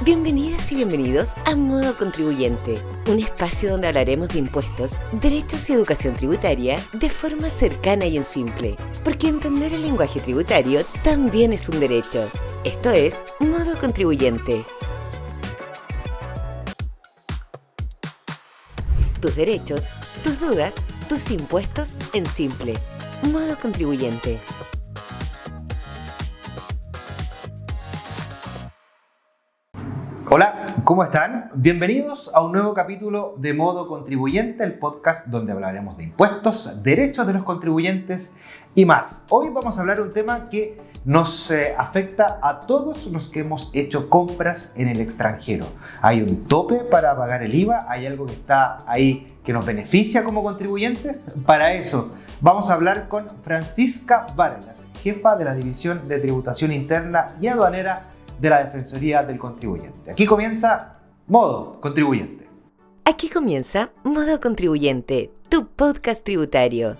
Bienvenidas y bienvenidos a Modo Contribuyente, un espacio donde hablaremos de impuestos, derechos y educación tributaria de forma cercana y en simple, porque entender el lenguaje tributario también es un derecho. Esto es Modo Contribuyente. Tus derechos, tus dudas, tus impuestos en simple. Modo Contribuyente. Hola, ¿cómo están? Bienvenidos a un nuevo capítulo de Modo Contribuyente, el podcast donde hablaremos de impuestos, derechos de los contribuyentes y más. Hoy vamos a hablar de un tema que nos afecta a todos los que hemos hecho compras en el extranjero. Hay un tope para pagar el IVA, hay algo que está ahí que nos beneficia como contribuyentes. Para eso vamos a hablar con Francisca Vargas, jefa de la División de Tributación Interna y Aduanera de la Defensoría del Contribuyente. Aquí comienza Modo Contribuyente. Aquí comienza Modo Contribuyente, tu podcast tributario.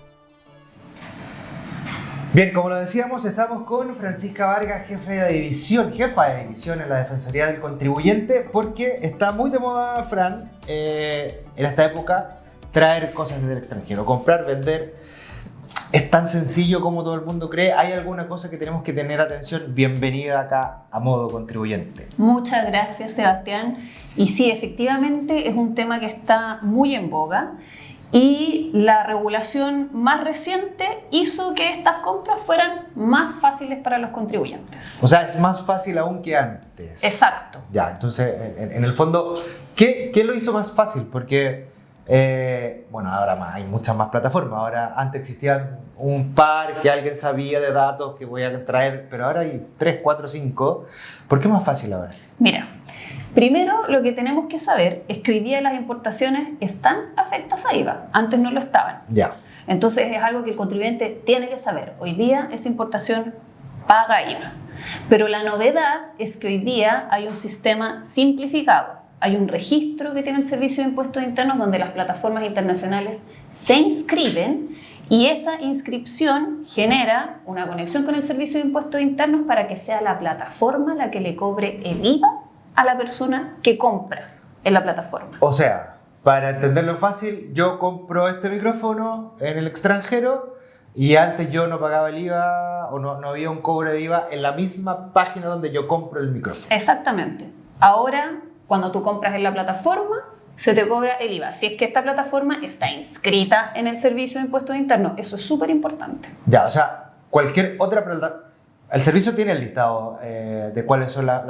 Bien, como lo decíamos, estamos con Francisca Vargas, jefa de división en la Defensoría del Contribuyente, porque está muy de moda, Fran, en esta época, traer cosas desde el extranjero, comprar, vender. ¿Es tan sencillo como todo el mundo cree? ¿Hay alguna cosa que tenemos que tener atención? Bienvenida acá a Modo Contribuyente. Muchas gracias, Sebastián. Y sí, efectivamente es un tema que está muy en boga y la regulación más reciente hizo que estas compras fueran más fáciles para los contribuyentes. O sea, es más fácil aún que antes. Exacto. Ya, entonces, en el fondo, ¿qué lo hizo más fácil? Porque bueno, ahora hay muchas más plataformas. Ahora, antes existían un par que alguien sabía de datos que voy a traer, pero ahora hay 3, 4, 5. ¿Por qué es más fácil ahora? Mira, primero lo que tenemos que saber es que hoy día las importaciones están afectas a IVA. Antes no lo estaban. Ya. Entonces es algo que el contribuyente tiene que saber. Hoy día esa importación paga IVA. Pero la novedad es que hoy día hay un sistema simplificado. Hay un registro que tiene el Servicio de Impuestos Internos donde las plataformas internacionales se inscriben y esa inscripción genera una conexión con el Servicio de Impuestos Internos para que sea la plataforma la que le cobre el IVA a la persona que compra en la plataforma. O sea, para entenderlo fácil, yo compro este micrófono en el extranjero y antes yo no pagaba el IVA o no había un cobro de IVA en la misma página donde yo compro el micrófono. Exactamente. Ahora, cuando tú compras en la plataforma, se te cobra el IVA. Si es que esta plataforma está inscrita en el Servicio de Impuestos Internos. Eso es súper importante. Ya, o sea, cualquier otra plataforma. El servicio tiene el listado de cuáles son las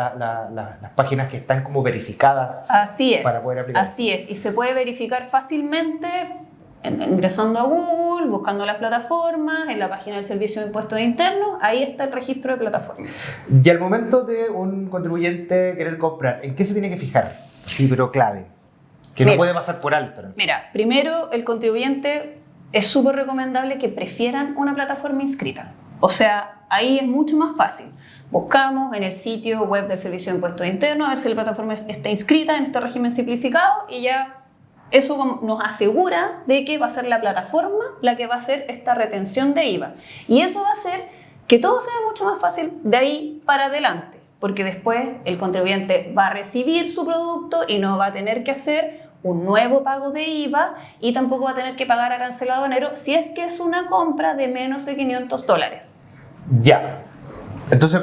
páginas que están como verificadas. Así es. Para poder aplicar. Así es. Y se puede verificar fácilmente ingresando a Google, buscando las plataformas, en la página del Servicio de Impuestos Internos. Ahí está el registro de plataformas. Y al momento de un contribuyente querer comprar, ¿en qué se tiene que fijar? Sí, pero clave. Que no puede pasar por alto. Mira, primero el contribuyente es súper recomendable que prefieran una plataforma inscrita. O sea, ahí es mucho más fácil. Buscamos en el sitio web del Servicio de Impuestos Internos a ver si la plataforma está inscrita en este régimen simplificado y ya eso nos asegura de que va a ser la plataforma la que va a hacer esta retención de IVA. Y eso va a hacer que todo sea mucho más fácil de ahí para adelante, porque después el contribuyente va a recibir su producto y no va a tener que hacer un nuevo pago de IVA y tampoco va a tener que pagar arancel aduanero si es que es una compra de menos de $500. Ya. Entonces,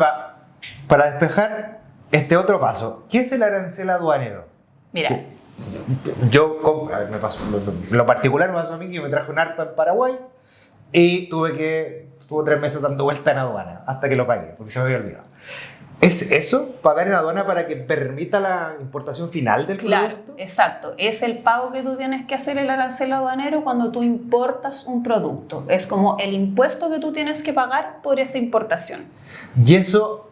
para despejar este otro paso, ¿qué es el arancel aduanero? Mira. Yo, lo particular me pasó a mí que yo me traje un ARPA en Paraguay y estuvo 3 meses dando vuelta en aduana hasta que lo pagué, porque se me había olvidado. ¿Es eso? ¿Pagar en aduana para que permita la importación final del producto? Claro, exacto. Es el pago que tú tienes que hacer el arancel aduanero cuando tú importas un producto. Es como el impuesto que tú tienes que pagar por esa importación. Y eso,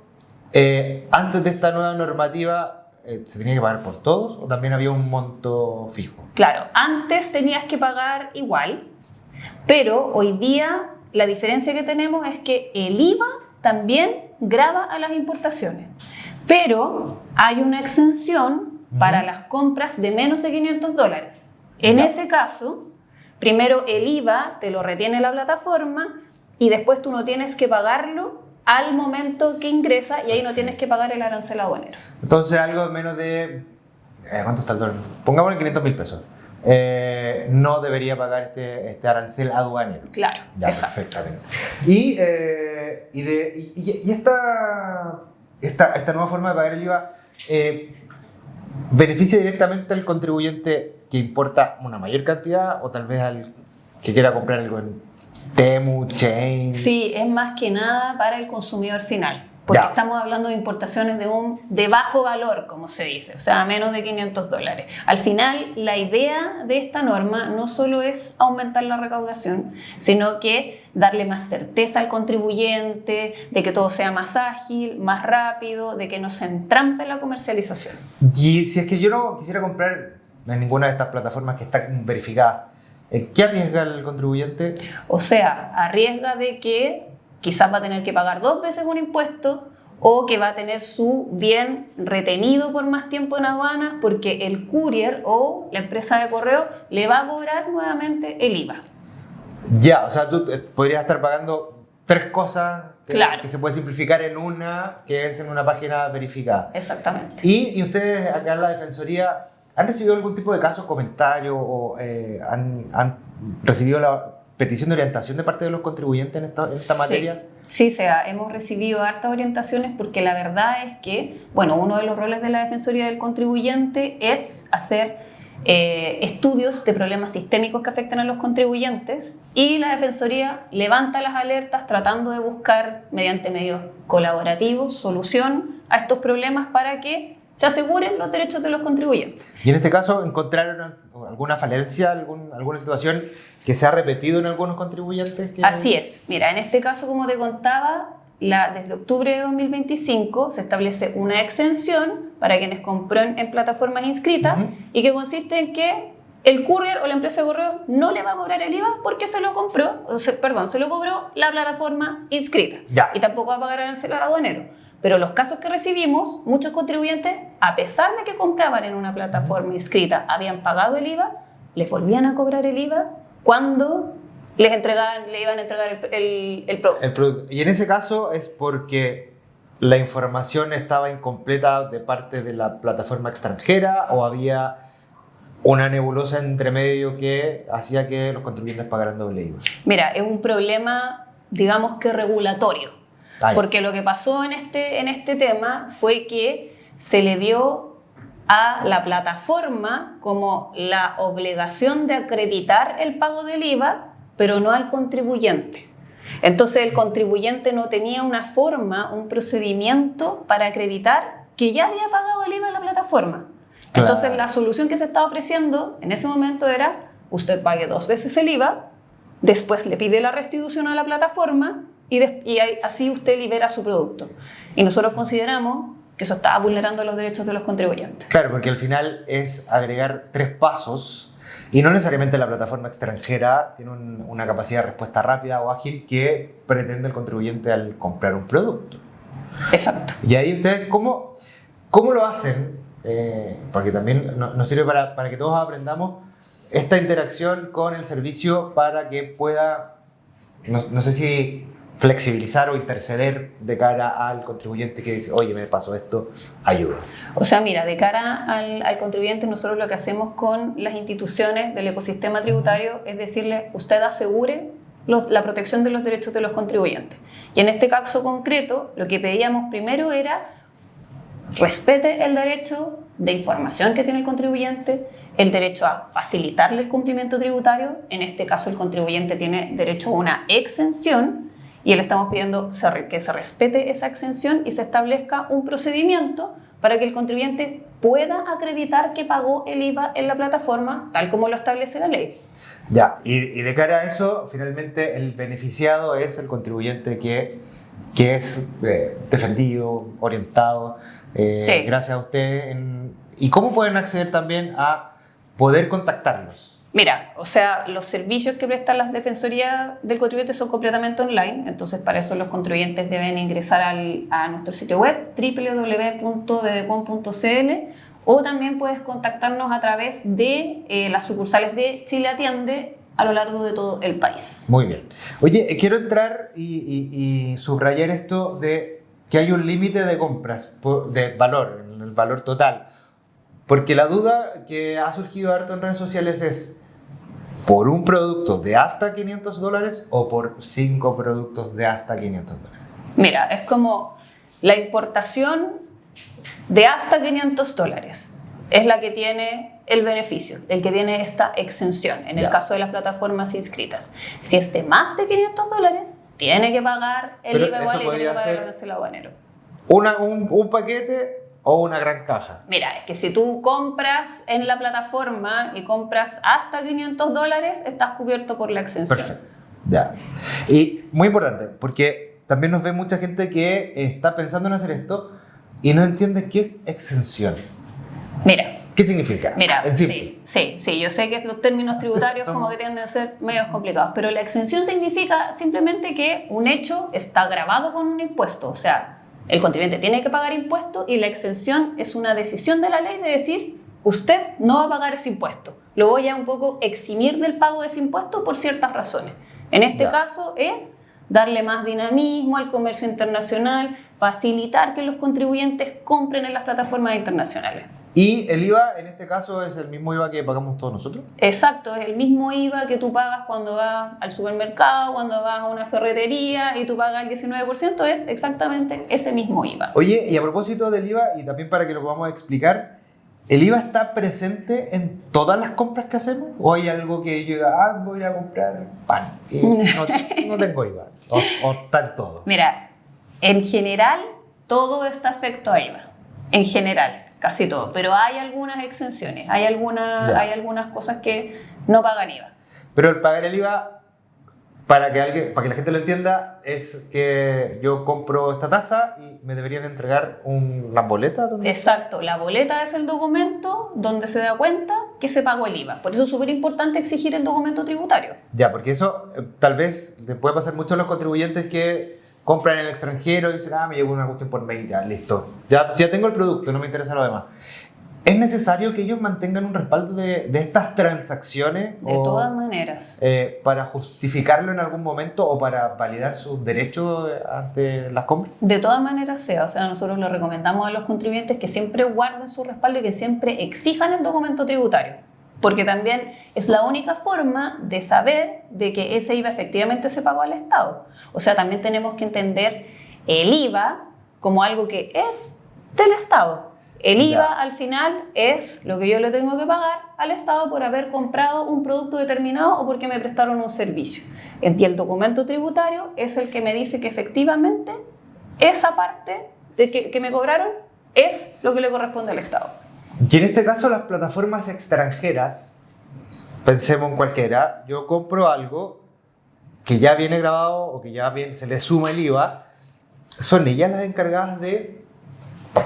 antes de esta nueva normativa, ¿se tenía que pagar por todos o también había un monto fijo? Claro, antes tenías que pagar igual, pero hoy día la diferencia que tenemos es que el IVA también grava a las importaciones, pero hay una exención para las compras de menos de $500. En ese caso, primero el IVA te lo retiene la plataforma y después tú no tienes que pagarlo al momento que ingresa y ahí no tienes que pagar el arancel aduanero. Entonces algo menos de... ¿cuánto está el dólar? Pongámosle 500.000 pesos. No debería pagar este arancel aduanero. Claro, ya, exacto. Perfectamente. Y esta nueva forma de pagar el IVA beneficia directamente al contribuyente que importa una mayor cantidad o tal vez al que quiera comprar algo en Temu, Chain. Sí, es más que nada para el consumidor final. Porque estamos hablando de importaciones de bajo valor, como se dice, o sea, menos de $500. Al final, la idea de esta norma no solo es aumentar la recaudación, sino que darle más certeza al contribuyente, de que todo sea más ágil, más rápido, de que no se entrampe la comercialización. Y si es que yo no quisiera comprar en ninguna de estas plataformas que están verificadas, ¿qué arriesga el contribuyente? O sea, arriesga de que quizás va a tener que pagar 2 veces un impuesto o que va a tener su bien retenido por más tiempo en aduanas porque el courier o la empresa de correo le va a cobrar nuevamente el IVA. Ya, o sea, tú podrías estar pagando 3 cosas que se puede simplificar en una, que es en una página verificada. Exactamente. Y ustedes acá en la Defensoría, ¿han recibido algún tipo de caso, comentario o han recibido la petición de orientación de parte de los contribuyentes en esta materia? Sí, hemos recibido hartas orientaciones porque la verdad es que, bueno, uno de los roles de la Defensoría del Contribuyente es hacer estudios de problemas sistémicos que afectan a los contribuyentes y la Defensoría levanta las alertas tratando de buscar, mediante medios colaborativos, solución a estos problemas para que se aseguren los derechos de los contribuyentes. Y en este caso, ¿encontraron alguna falencia, alguna situación que se ha repetido en algunos contribuyentes? Así es. Mira, en este caso, como te contaba, desde octubre de 2025 se establece una exención para quienes compran en plataformas inscritas y que consiste en que el courier o la empresa de correo no le va a cobrar el IVA porque se lo cobró la plataforma inscrita. Ya. Y tampoco va a pagar arancel aduanero. Pero los casos que recibimos, muchos contribuyentes, a pesar de que compraban en una plataforma inscrita, habían pagado el IVA, les volvían a cobrar el IVA cuando le iban a entregar el producto. El producto. Y en ese caso es porque la información estaba incompleta de parte de la plataforma extranjera o había una nebulosa entre medio que hacía que los contribuyentes pagaran doble IVA. Mira, es un problema, digamos que regulatorio. Porque lo que pasó en este tema fue que se le dio a la plataforma como la obligación de acreditar el pago del IVA, pero no al contribuyente. Entonces el contribuyente no tenía una forma, un procedimiento para acreditar que ya había pagado el IVA en la plataforma. Claro. Entonces la solución que se estaba ofreciendo en ese momento era: usted pague 2 veces el IVA, después le pide la restitución a la plataforma y así usted libera su producto. Y nosotros consideramos que eso estaba vulnerando los derechos de los contribuyentes. Claro, porque al final es agregar 3 pasos y no necesariamente la plataforma extranjera tiene una capacidad de respuesta rápida o ágil que pretende el contribuyente al comprar un producto. Exacto. Y ahí ustedes, ¿cómo lo hacen? Porque también nos sirve para que todos aprendamos esta interacción con el servicio para que pueda, no sé si flexibilizar o interceder de cara al contribuyente que dice: oye, me pasó esto, ayuda. O sea, mira, de cara al contribuyente, nosotros lo que hacemos con las instituciones del ecosistema tributario es decirle: usted asegure la protección de los derechos de los contribuyentes. Y en este caso concreto, lo que pedíamos primero era: respete el derecho de información que tiene el contribuyente, el derecho a facilitarle el cumplimiento tributario. En este caso, el contribuyente tiene derecho a una exención y le estamos pidiendo que se respete esa exención y se establezca un procedimiento para que el contribuyente pueda acreditar que pagó el IVA en la plataforma, tal como lo establece la ley. Ya, y de cara a eso, finalmente el beneficiado es el contribuyente que es defendido, orientado, sí. Gracias a ustedes. ¿Y cómo pueden acceder también a poder contactarlos? Mira, o sea, los servicios que prestan las defensorías del contribuyente son completamente online, entonces para eso los contribuyentes deben ingresar a nuestro sitio web www.dedecon.cl o también puedes contactarnos a través de las sucursales de Chile Atiende a lo largo de todo el país. Muy bien. Oye, quiero entrar y subrayar esto de que hay un límite de compras, de valor, el valor total. Porque la duda que ha surgido harto en redes sociales es ¿por un producto de hasta $500 o por 5 productos de hasta $500? Mira, es como la importación de hasta $500 es la que tiene el beneficio, el que tiene esta exención, en el caso de las plataformas inscritas. Si es de más de $500, tiene que pagar el IVA igual y tiene que pagar el arancel aduanero. Un paquete o una gran caja. Mira, es que si tú compras en la plataforma y compras hasta $500, estás cubierto por la exención. Perfecto. Ya. Y muy importante, porque también nos ve mucha gente que está pensando en hacer esto y no entiende qué es exención. Mira. ¿Qué significa? Mira, sí, yo sé que los términos tributarios como que tienden a ser medio complicados, pero la exención significa simplemente que un hecho está grabado con un impuesto, o sea, el contribuyente tiene que pagar impuesto y la exención es una decisión de la ley de decir, usted no va a pagar ese impuesto, lo voy a un poco eximir del pago de ese impuesto por ciertas razones. En este caso es darle más dinamismo al comercio internacional, facilitar que los contribuyentes compren en las plataformas internacionales. ¿Y el IVA en este caso es el mismo IVA que pagamos todos nosotros? Exacto, es el mismo IVA que tú pagas cuando vas al supermercado, cuando vas a una ferretería y tú pagas el 19%, es exactamente ese mismo IVA. Oye, y a propósito del IVA, y también para que lo podamos explicar, ¿el IVA está presente en todas las compras que hacemos? ¿O hay algo que yo diga, voy a comprar pan y no tengo IVA? ¿O está en todo? Mira, en general todo está afecto a IVA, en general. Casi todo, pero hay algunas exenciones, hay algunas cosas que no pagan IVA. Pero el pagar el IVA, para que la gente lo entienda, es que yo compro esta taza y me deberían entregar una boleta. Exacto, la boleta es el documento donde se da cuenta que se pagó el IVA. Por eso es súper importante exigir el documento tributario. Ya, porque eso tal vez le puede pasar mucho a los contribuyentes que compran en el extranjero y dicen, me llegó una cuestión por mail, ya, listo. Ya tengo el producto, no me interesa lo demás. ¿Es necesario que ellos mantengan un respaldo de estas transacciones? De todas maneras. ¿Para justificarlo en algún momento o para validar sus derechos ante las compras? De todas maneras sea. O sea, nosotros le recomendamos a los contribuyentes que siempre guarden su respaldo y que siempre exijan el documento tributario. Porque también es la única forma de saber de que ese IVA efectivamente se pagó al Estado. O sea, también tenemos que entender el IVA como algo que es del Estado. El IVA al final es lo que yo le tengo que pagar al Estado por haber comprado un producto determinado o porque me prestaron un servicio. Y el documento tributario es el que me dice que efectivamente esa parte de que me cobraron es lo que le corresponde al Estado. Y en este caso las plataformas extranjeras, pensemos en cualquiera, yo compro algo que ya viene grabado o que ya se le suma el IVA, ¿son ellas las encargadas de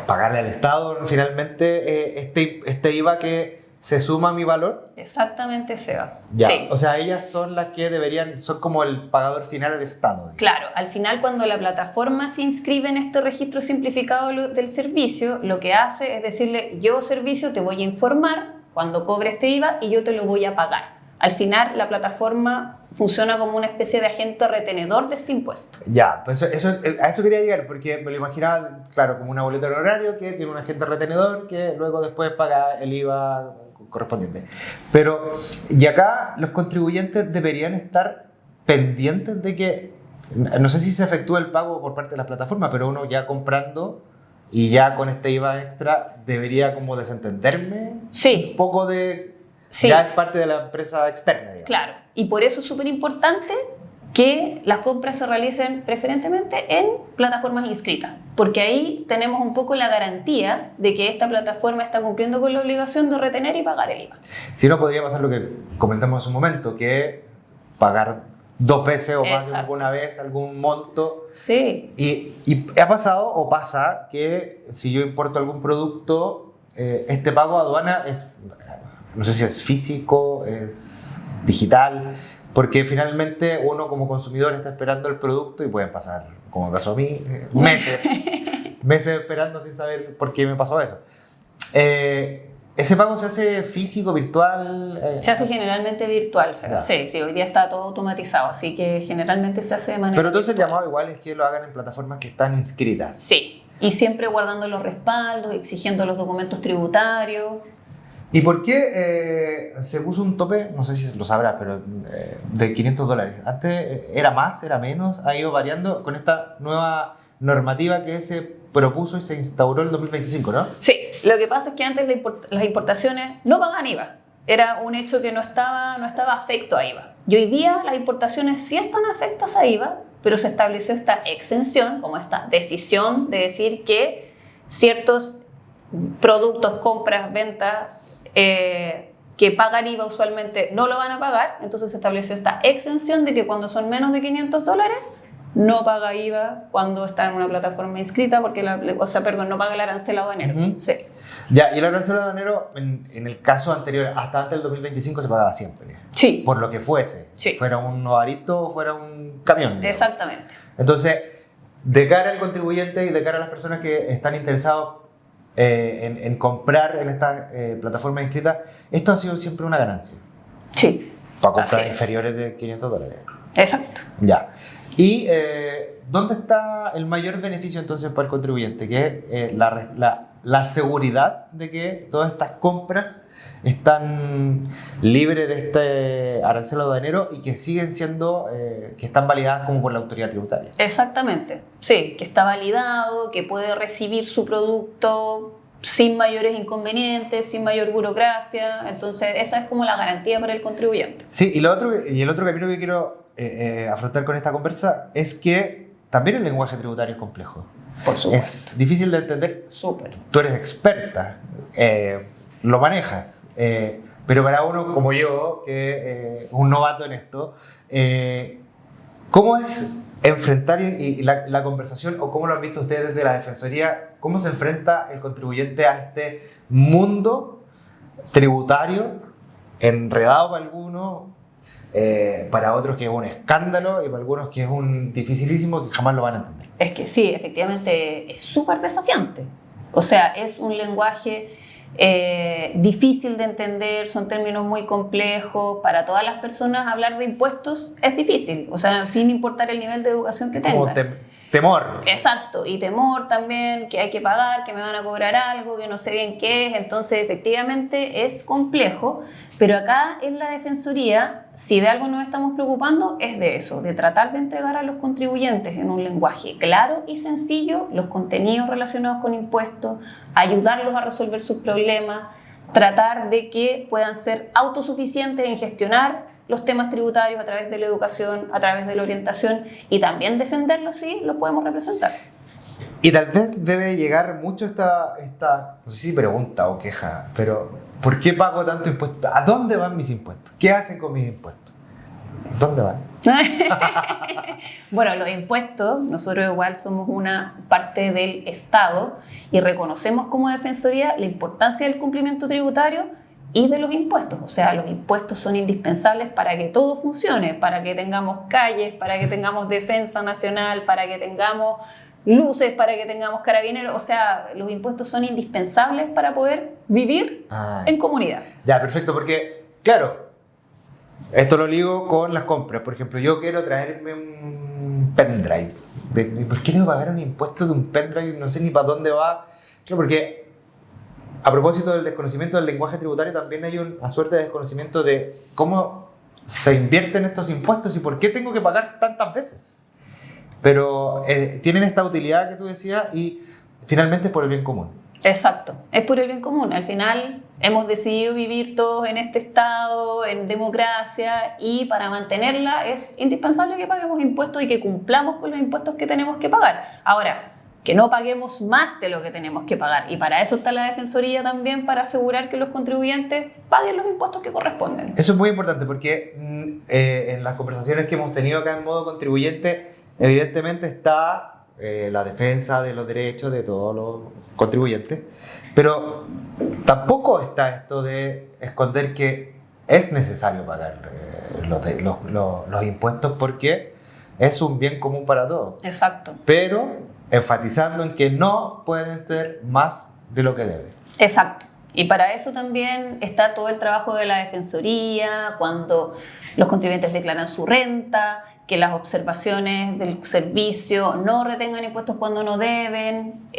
pagarle al Estado finalmente este IVA que se suma a mi valor? Exactamente, Seba. Ya, sí. O sea, ellas son las que son como el pagador final al Estado. Digamos. Claro, al final cuando la plataforma se inscribe en este registro simplificado del servicio, lo que hace es decirle, yo servicio te voy a informar cuando cobre este IVA y yo te lo voy a pagar. Al final la plataforma funciona como una especie de agente retenedor de este impuesto. Ya, pues a eso quería llegar, porque me lo imaginaba, claro, como una boleta de honorario que tiene un agente retenedor que luego después paga el IVA correspondiente. Pero, y acá los contribuyentes deberían estar pendientes de que, no sé si se efectúa el pago por parte de la plataforma, pero uno ya comprando y ya con este IVA extra debería como desentenderme un poco de... Sí. Ya es parte de la empresa externa, digamos. Claro, y por eso es súper importante que las compras se realicen preferentemente en plataformas inscritas, porque ahí tenemos un poco la garantía de que esta plataforma está cumpliendo con la obligación de retener y pagar el IVA. Si no, podría pasar lo que comentamos hace un momento, que pagar 2 veces o más de alguna vez algún monto. Sí. Y ha pasado o pasa que si yo importo algún producto, este pago a aduana es... No sé si es físico, es digital, porque finalmente uno como consumidor está esperando el producto y pueden pasar, como me pasó a mí, meses esperando sin saber por qué me pasó eso. ¿Ese pago se hace físico, virtual? Se hace generalmente virtual, sí, hoy día está todo automatizado, así que generalmente se hace de manera Pero entonces virtual. el llamado igual es que lo hagan en plataformas que están inscritas. Sí, y siempre guardando los respaldos, exigiendo los documentos tributarios. ¿Y por qué se puso un tope, no sé si lo sabrás, pero de $500? Antes era más, era menos, ha ido variando con esta nueva normativa que se propuso y se instauró en el 2025, ¿no? Sí, lo que pasa es que antes las importaciones no pagaban IVA. Era un hecho que no estaba afecto a IVA. Y hoy día las importaciones sí están afectas a IVA, pero se estableció esta exención, como esta decisión de decir que ciertos productos, compras, ventas que pagan IVA usualmente no lo van a pagar. Entonces se estableció esta exención de que cuando son menos de $500 no paga IVA cuando está en una plataforma inscrita, porque no paga el arancel aduanero. Uh-huh. Sí. Ya, y el arancel aduanero, en el caso anterior, hasta antes del 2025 se pagaba siempre. Sí. Por lo que fuese. Sí. Fuera un novarito o fuera un camión. Digamos. Exactamente. Entonces, de cara al contribuyente y de cara a las personas que están interesados en comprar en esta plataforma inscrita, esto ha sido siempre una ganancia. Sí. Para comprar Así es. inferiores de $500. Exacto. Ya. ¿Y dónde está el mayor beneficio entonces para el contribuyente? Que es la seguridad de que todas estas compras están libres de este arancel aduanero y que siguen siendo, que están validadas como por la autoridad tributaria. Exactamente. Sí, que está validado, que puede recibir su producto sin mayores inconvenientes, sin mayor burocracia. Entonces, esa es como la garantía para el contribuyente. Sí, y el otro camino que quiero afrontar con esta conversa es que también el lenguaje tributario es complejo. Por supuesto. Es difícil de entender. Súper. Tú eres experta, lo manejas, pero para uno como yo, que un novato en esto, ¿cómo es enfrentar y la conversación, o cómo lo han visto ustedes desde la Defensoría, cómo se enfrenta el contribuyente a este mundo tributario, enredado para algunos, para otros que es un escándalo y para algunos que es un dificilísimo que jamás lo van a entender? Es que sí, efectivamente es súper desafiante. O sea, es un lenguaje difícil de entender, son términos muy complejos. Para todas las personas hablar de impuestos es difícil, o sea, sin importar el nivel de educación que Como tengan. temor. Exacto, y temor también, que hay que pagar, que me van a cobrar algo, que no sé bien qué es. Entonces, efectivamente, es complejo, pero acá en la Defensoría, si de algo nos estamos preocupando, es de eso, de tratar de entregar a los contribuyentes en un lenguaje claro y sencillo los contenidos relacionados con impuestos, ayudarlos a resolver sus problemas, tratar de que puedan ser autosuficientes en gestionar los temas tributarios a través de la educación, a través de la orientación, y también defenderlos si los podemos representar. Y tal vez debe llegar mucho esta no sé si pregunta o queja, pero ¿por qué pago tanto impuesto? ¿A dónde van mis impuestos? ¿Qué hacen con mis impuestos? ¿Dónde van? Bueno, los impuestos, nosotros igual somos una parte del Estado y reconocemos como Defensoría la importancia del cumplimiento tributario y de los impuestos. O sea, los impuestos son indispensables para que todo funcione, para que tengamos calles, para que tengamos defensa nacional, para que tengamos luces, para que tengamos carabineros. O sea, los impuestos son indispensables para poder vivir en comunidad. Ya, perfecto, porque, claro, esto lo ligo con las compras. Por ejemplo, yo quiero traerme un pendrive. ¿Por qué tengo que pagar un impuesto de un pendrive? No sé ni para dónde va. Claro, porque a propósito del desconocimiento del lenguaje tributario, también hay una suerte de desconocimiento de cómo se invierten estos impuestos y por qué tengo que pagar tantas veces. Pero tienen esta utilidad que tú decías y finalmente es por el bien común. Exacto, es por el bien común. Al final hemos decidido vivir todos en este estado, en democracia, y para mantenerla es indispensable que paguemos impuestos y que cumplamos con los impuestos que tenemos que pagar. Ahora, que no paguemos más de lo que tenemos que pagar, y para eso está la Defensoría también, para asegurar que los contribuyentes paguen los impuestos que corresponden. Eso es muy importante porque en las conversaciones que hemos tenido acá en modo contribuyente, evidentemente está la defensa de los derechos de todos los contribuyentes, pero tampoco está esto de esconder que es necesario pagar los impuestos porque es un bien común para todos. Exacto. Pero enfatizando en que no pueden ser más de lo que deben. Exacto. Y para eso también está todo el trabajo de la Defensoría, cuando los contribuyentes declaran su renta, que las observaciones del servicio no retengan impuestos cuando no deben.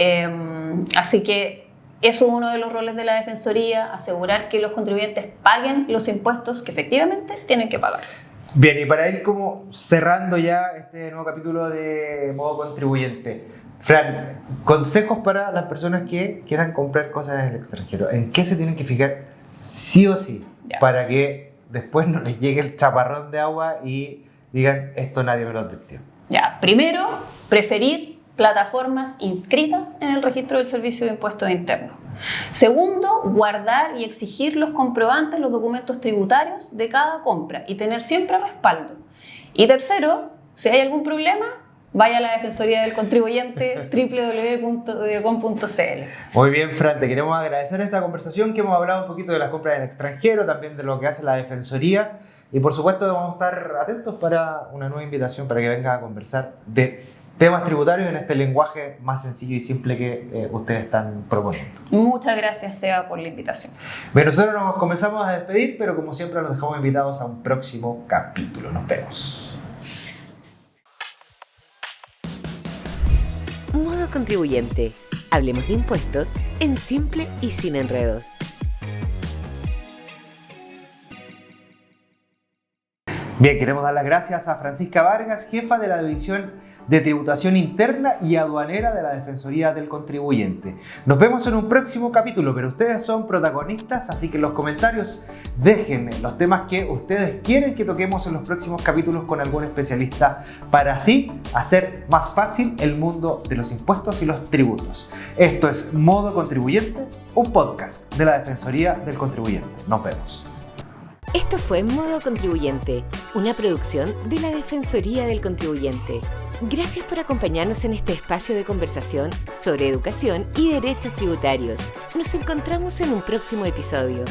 Así que eso es uno de los roles de la Defensoría, asegurar que los contribuyentes paguen los impuestos que efectivamente tienen que pagar. Bien, y para ir como cerrando ya este nuevo capítulo de Modo Contribuyente, Fran, consejos para las personas que quieran comprar cosas en el extranjero. ¿En qué se tienen que fijar sí o sí para que después no les llegue el chaparrón de agua y digan, esto nadie me lo advirtió? Primero, preferir plataformas inscritas en el registro del Servicio de Impuestos Internos. Segundo, guardar y exigir los comprobantes, los documentos tributarios de cada compra y tener siempre respaldo. Y tercero, si hay algún problema, vaya a la Defensoría del Contribuyente, www.deocon.cl. Muy bien, Fran, te queremos agradecer esta conversación que hemos hablado un poquito de las compras en el extranjero, también de lo que hace la Defensoría y por supuesto vamos a estar atentos para una nueva invitación para que vengas a conversar de temas tributarios en este lenguaje más sencillo y simple que ustedes están proponiendo. Muchas gracias, Seba, por la invitación. Bien, nosotros nos comenzamos a despedir, pero como siempre los dejamos invitados a un próximo capítulo. Nos vemos. Modo Contribuyente. Hablemos de impuestos en simple y sin enredos. Bien, queremos dar las gracias a Francisca Vargas, jefa de la División de Tributación Interna y Aduanera de la Defensoría del Contribuyente. Nos vemos en un próximo capítulo, pero ustedes son protagonistas, así que en los comentarios dejen los temas que ustedes quieren que toquemos en los próximos capítulos con algún especialista para así hacer más fácil el mundo de los impuestos y los tributos. Esto es Modo Contribuyente, un podcast de la Defensoría del Contribuyente. Nos vemos. Esto fue Modo Contribuyente, una producción de la Defensoría del Contribuyente. Gracias por acompañarnos en este espacio de conversación sobre educación y derechos tributarios. Nos encontramos en un próximo episodio.